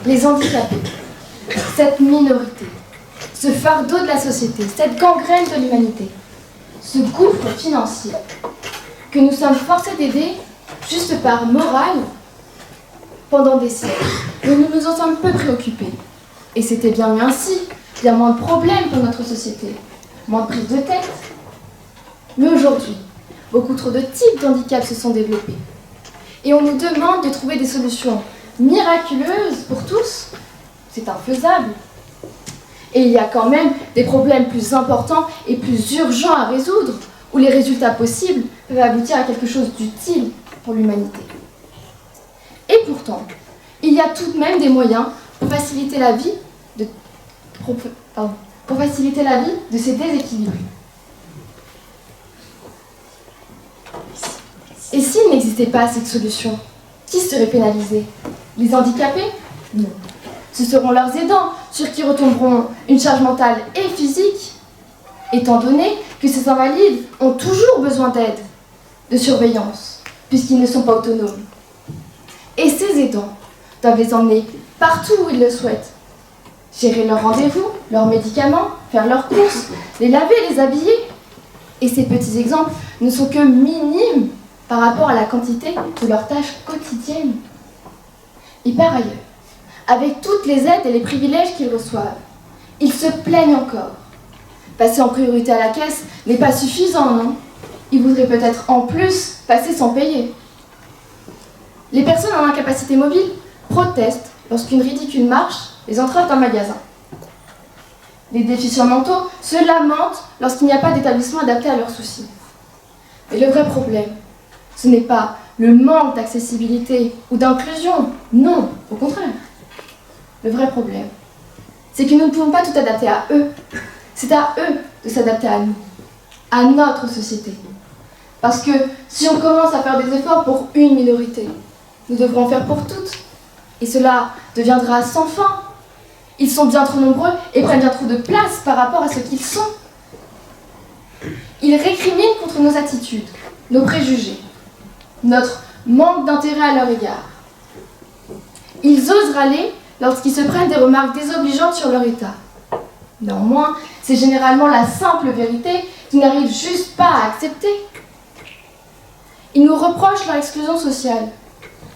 les handicapés, cette minorité, ce fardeau de la société, cette gangrène de l'humanité, ce gouffre financier que nous sommes forcés d'aider juste par morale pendant des siècles, mais nous nous en sommes peu préoccupés. Et c'était bien mieux ainsi, bien moins de problèmes pour notre société, moins de prise de tête. Mais aujourd'hui, beaucoup trop de types d'handicaps se sont développés. Et on nous demande de trouver des solutions miraculeuses pour tous. C'est infaisable. Et il y a quand même des problèmes plus importants et plus urgents à résoudre, où les résultats possibles peuvent aboutir à quelque chose d'utile pour l'humanité. Et pourtant, il y a tout de même des moyens pour faciliter la vie de ces déséquilibrés. Et s'il n'existait pas cette solution, qui serait pénalisé? Les handicapés? Non. Ce seront leurs aidants sur qui retomberont une charge mentale et physique, étant donné que ces invalides ont toujours besoin d'aide, de surveillance, puisqu'ils ne sont pas autonomes. Et ces aidants doivent les emmener partout où ils le souhaitent. Gérer leurs rendez-vous, leurs médicaments, faire leurs courses, les laver, les habiller. Et ces petits exemples ne sont que minimes par rapport à la quantité de leurs tâches quotidiennes. Et par ailleurs, avec toutes les aides et les privilèges qu'ils reçoivent, ils se plaignent encore. Passer en priorité à la caisse n'est pas suffisant, non? Ils voudraient peut-être en plus passer sans payer. Les personnes en incapacité mobile protestent lorsqu'une ridicule marche les entrave d'un magasin. Les déficients mentaux se lamentent lorsqu'il n'y a pas d'établissement adapté à leurs soucis. Mais le vrai problème, ce n'est pas le manque d'accessibilité ou d'inclusion, non, au contraire. Le vrai problème, c'est que nous ne pouvons pas tout adapter à eux. C'est à eux de s'adapter à nous, à notre société. Parce que si on commence à faire des efforts pour une minorité, nous devrons en faire pour toutes. Et cela deviendra sans fin. Ils sont bien trop nombreux et prennent bien trop de place par rapport à ce qu'ils sont. Ils récriminent contre nos attitudes, nos préjugés, notre manque d'intérêt à leur égard. Ils osent râler lorsqu'ils se prennent des remarques désobligeantes sur leur état. Néanmoins, c'est généralement la simple vérité qu'ils n'arrivent juste pas à accepter. Ils nous reprochent leur exclusion sociale.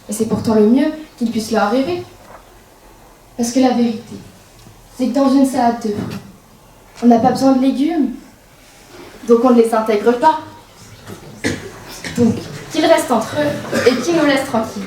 Et c'est pourtant le mieux qu'il puisse leur arriver. Parce que la vérité, c'est que dans une salade de fruits, on n'a pas besoin de légumes. Donc on ne les intègre pas. Donc, qu'ils restent entre eux et qu'ils nous laissent tranquilles.